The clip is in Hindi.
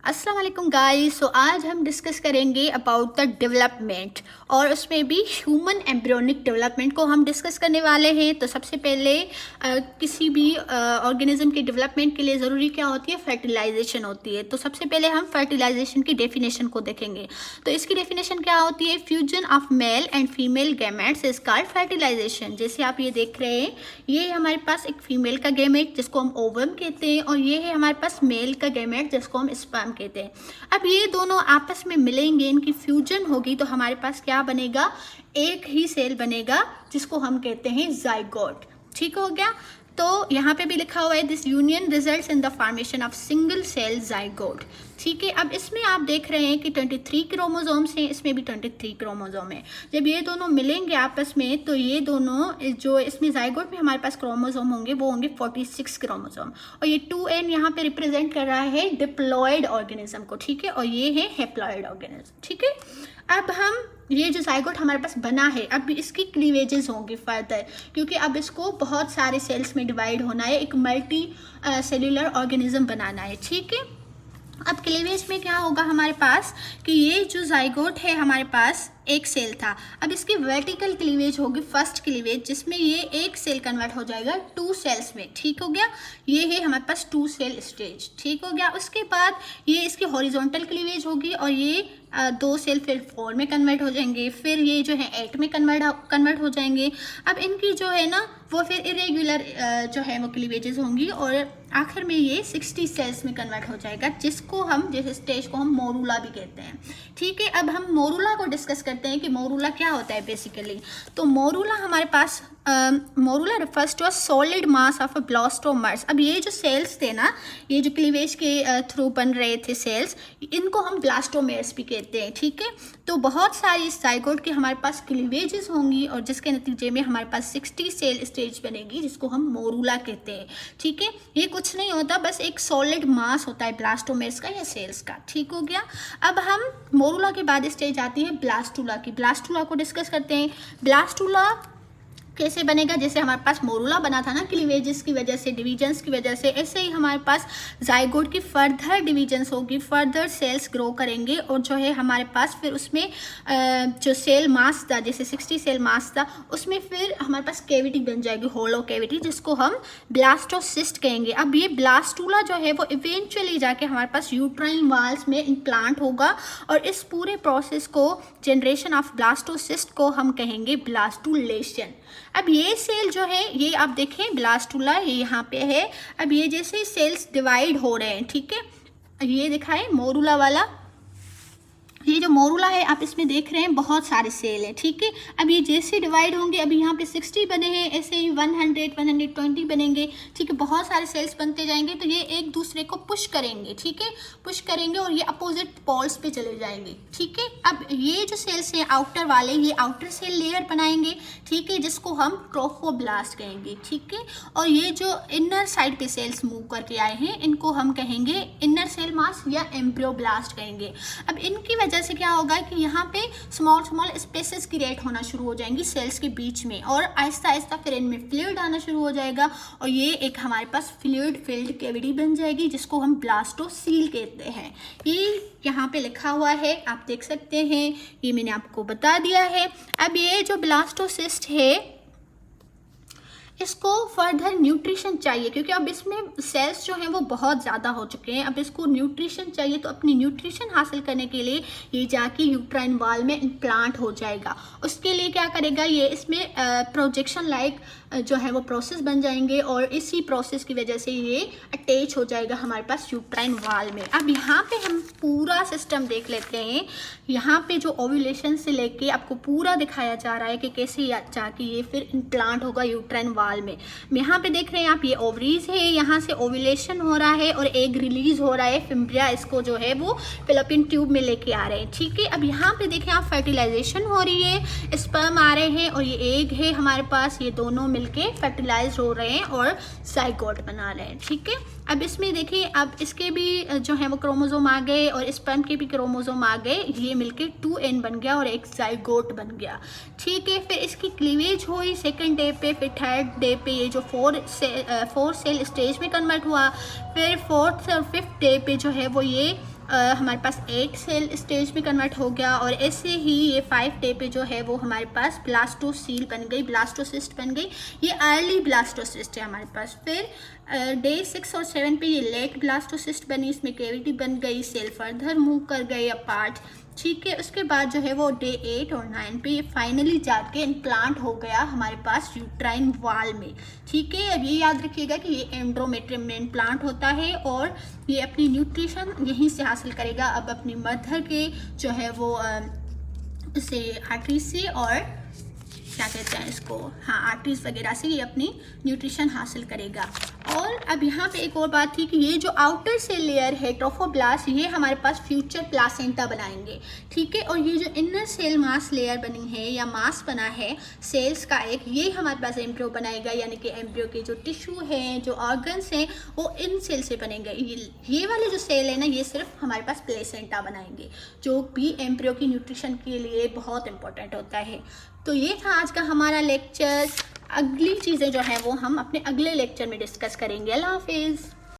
अस्सलाम वालेकुम गाइस। सो आज हम डिस्कस करेंगे अबाउट द डेवलपमेंट और उसमें भी ह्यूमन एम्ब्रियोनिक डेवलपमेंट को हम डिस्कस करने वाले हैं। तो सबसे पहले किसी भी ऑर्गेनिज्म के डेवलपमेंट के लिए ज़रूरी क्या होती है? फर्टिलाइजेशन होती है। तो सबसे पहले हम फर्टिलाइजेशन की डेफिनेशन को देखेंगे। तो इसकी डेफिनेशन क्या होती है? Fusion of male and female gametes is called fertilisation. जैसे आप ये देख रहे हैं, ये है हमारे पास एक फीमेल का गैमेट जिसको हम ओवम कहते हैं, और ये है हमारे पास मेल का गैमेट जिसको हम स्पर्म कहते हैं। अब ये दोनों आपस में मिलेंगे, इनकी फ्यूजन होगी तो हमारे पास क्या बनेगा? एक ही सेल बनेगा जिसको हम कहते हैं जाइगोट। ठीक हो गया। तो यहाँ पे भी लिखा हुआ है this union results in the formation of single cell zygote. ठीक है। अब इसमें आप देख रहे हैं कि 23 क्रोमोसोम्स हैं, इसमें भी 23 क्रोमोसोम है। जब ये दोनों मिलेंगे आपस में तो ये दोनों जो इसमें जाइगोट में हमारे पास क्रोमोसोम होंगे वो होंगे 46 क्रोमोसोम, और ये 2n यहाँ पे रिप्रेजेंट कर रहा है डिप्लॉयड ऑर्गेनिज्म को। ठीक है। और ये है हैप्लॉयड ऑर्गेनिज्म। ठीक है। अब हम ये जो जाइगोट हमारे पास बना है, अब इसकी क्लीवेजेस होंगी फर्दर, क्योंकि अब इसको बहुत सारे सेल्स में डिवाइड होना है, एक मल्टी सेल्यूलर ऑर्गेनिज्म बनाना है। ठीक है। अब क्लीवेज में क्या होगा हमारे पास कि ये जो जाइगोट है हमारे पास एक सेल था, अब इसकी वर्टिकल क्लीवेज होगी फर्स्ट क्लीवेज, जिसमें ये एक सेल कन्वर्ट हो जाएगा 2 सेल्स में। ठीक हो गया। ये है हमारे पास 2 सेल स्टेज। ठीक हो गया। उसके बाद ये इसकी हॉरिजॉन्टल क्लीवेज होगी और ये 2 सेल फिर 4 में कन्वर्ट हो जाएंगे, फिर ये जो है 8 में कन्वर्ट हो जाएंगे। अब इनकी जो है ना वो फिर इरेगुलर जो है वो क्लीवेजेस होंगी और आखिर में ये 60 सेल्स में कन्वर्ट हो जाएगा, जिस स्टेज को हम मोरूला भी कहते हैं। ठीक है। अब हम मोरूला को डिस्कस करते हैं कि मोरूला क्या होता है बेसिकली। तो मोरूला हमारे पास morula refers to a solid mass of a blastomeres. अब ये जो सेल्स थे ना, ये जो क्लीवेज के थ्रू बन रहे थे सेल्स, इनको हम ब्लास्टोमेर्स भी कहते हैं। ठीक है। तो बहुत सारी जाइगोट की हमारे पास क्लीवेजेस होंगी और जिसके नतीजे में हमारे पास 60 सेल स्टेज बनेगी जिसको हम मोरूला कहते हैं। ठीक है। ये कुछ नहीं होता, बस एक सॉलिड मास होता है ब्लास्टोमेर्स का या सेल्स का। ठीक हो गया। अब हम मोरूला के बाद स्टेज आती है ब्लास्टुला की। ब्लास्टुला को डिस्कस करते हैं। ब्लास्टुला कैसे बनेगा? जैसे हमारे पास मोरूला बना था ना क्लीवेजेस की वजह से, डिवीजन्स की वजह से, ऐसे ही हमारे पास जाइगोट की फर्दर डिवीजन्स होगी, फर्दर सेल्स ग्रो करेंगे और जो है हमारे पास फिर उसमें जो सेल मास था, जैसे 60 सेल मास था, उसमें फिर हमारे पास कैविटी बन जाएगी, होलो कैविटी, जिसको हम ब्लास्टोसिस्ट कहेंगे। अब ये ब्लास्टुला जो है वो इवेंचुअली जाके हमारे पास यूट्राइन वाल्स में इम्प्लांट होगा और इस पूरे प्रोसेस को, जनरेशन ऑफ ब्लास्टोसिस्ट को हम कहेंगे ब्लास्टुलेशन। अब ये सेल जो है, ये आप देखें ब्लास्टुला ये यहाँ पे है। अब ये जैसे सेल्स डिवाइड हो रहे हैं, ठीक है, ये दिखाएं मोरूला वाला, ये जो मोरूला है आप इसमें देख रहे हैं बहुत सारे सेल हैं। ठीक है। अब ये जैसे डिवाइड होंगे, अभी यहाँ पे 60 बने हैं, ऐसे ही 100 120 बनेंगे। ठीक है। बहुत सारे सेल्स बनते जाएंगे तो ये एक दूसरे को पुश करेंगे। ठीक है। पुश करेंगे और ये अपोजिट पोल्स पे चले जाएंगे। ठीक है। अब ये जो सेल्स हैं आउटर वाले, ये आउटर सेल लेयर बनाएंगे। ठीक है। जिसको हम ट्रोफोब्लास्ट कहेंगे। ठीक है। और ये जो इनर साइड पे सेल्स मूव करके आए हैं इनको हम कहेंगे इनर सेल मास या एम्ब्रियोब्लास्ट कहेंगे। अब इनकी वजह से क्या होगा कि यहाँ पे स्मॉल स्पेसेस क्रिएट होना शुरू हो जाएंगी सेल्स के बीच में और आहिस्ता आहिस्ता फिर इनमें फ्लूइड आना शुरू हो जाएगा और ये एक हमारे पास फ्लूइड फिल्ड कैविटी बन जाएगी जिसको हम ब्लास्टोसील कहते हैं। ये यहाँ पे लिखा हुआ है, आप देख सकते हैं, ये मैंने आपको बता दिया है। अब ये जो ब्लास्टोसिस्ट है इसको फर्दर न्यूट्रिशन चाहिए, क्योंकि अब इसमें सेल्स जो हैं वो बहुत ज़्यादा हो चुके हैं। अब इसको न्यूट्रिशन चाहिए, तो अपनी न्यूट्रिशन हासिल करने के लिए ये जाके यूट्राइन वाल में इम्प्लांट हो जाएगा। उसके लिए क्या करेगा, ये इसमें प्रोजेक्शन लाइक जो है वो प्रोसेस बन जाएंगे और इसी प्रोसेस की वजह से ये अटैच हो जाएगा हमारे पास यूट्राइन वाल में। अब यहाँ पे हम पूरा सिस्टम देख लेते हैं। यहाँ पे जो ओव्यूलेशन से लेके आपको पूरा दिखाया जा रहा है कि कैसे जाके ये फिर इम्प्लांट होगा यूट्राइन वाल में। यहाँ पे देख रहे हैं आप, ये ओवरीज है, यहाँ से ओव्यूलेशन हो रहा है और एग रिलीज हो रहा है, फिम्ब्रिया इसको जो है वो फिलिपिन ट्यूब में लेके आ रहे हैं। ठीक है। अब यहाँ पे देखें आप, फर्टिलाइजेशन हो रही है, स्पर्म आ रहे हैं और ये एग है हमारे पास, ये दोनों मिलके फर्टिलाइज हो रहे हैं और जाइगोट बना रहे हैं। ठीक है। अब इसमें देखिए, अब इसके भी जो है वो क्रोमोसोम आ गए और स्पर्म के भी क्रोमोसोम आ गए, ये मिलके 2n बन गया और एक जाइगोट बन गया। ठीक है। फिर इसकी क्लीवेज हुई सेकंड डे पे, फिर थर्ड डे पे ये जो 4 सेल स्टेज में कन्वर्ट हुआ, फिर 4th और 5th डे पे जो है वो ये हमारे पास 8 सेल स्टेज में कन्वर्ट हो गया, और ऐसे ही ये 5 डे पे जो है वो हमारे पास ब्लास्टोसील बन गई, ब्लास्टोसिस्ट बन गई। ये अर्ली ब्लास्टोसिस्ट है हमारे पास। फिर डे 6 और 7 पे ये लेट ब्लास्टोसिस्ट बनी, इसमें कैविटी बन गई, सेल फर्दर मूव कर गए अपार्ट, ठीक है। उसके बाद जो है वो डे 8 और 9 पे ये फाइनली जाके इम्प्लांट हो गया हमारे पास यूट्राइन वाल में, ठीक है। अब ये याद रखिएगा कि ये एंड्रोमेट्रियम में इम्प्लांट होता है और ये अपनी न्यूट्रिशन यहीं से हासिल करेगा, अब अपनी मदर के जो है वो उसे आर्टरी से और क्या कहते हैं इसको, हाँ, आर्टरीज वगैरह से ये अपनी न्यूट्रिशन हासिल करेगा। और अब यहाँ पे एक और बात थी कि ये जो आउटर सेल लेयर है ट्रोफोब्लास्ट, ये हमारे पास फ्यूचर प्लासेंटा बनाएंगे, ठीक है। और ये जो इनर सेल मास लेयर बनी है या मास बना है सेल्स का एक, ये हमारे पास एम्ब्रियो बनाएगा, यानी कि एम्ब्रियो के जो टिश्यू हैं, जो ऑर्गन्स हैं, वो इन सेल से बनेंगे। ये वाले जो सेल है ना, ये सिर्फ हमारे पास प्लेसेंटा बनाएंगे, जो भी एम्ब्रियो की न्यूट्रिशन के लिए बहुत इंपॉर्टेंट होता है। तो ये था आज का हमारा लेक्चर। अगली चीज़ें जो हैं वो हम अपने अगले लेक्चर में डिस्कस करेंगे। अल्लाह हाफिज़।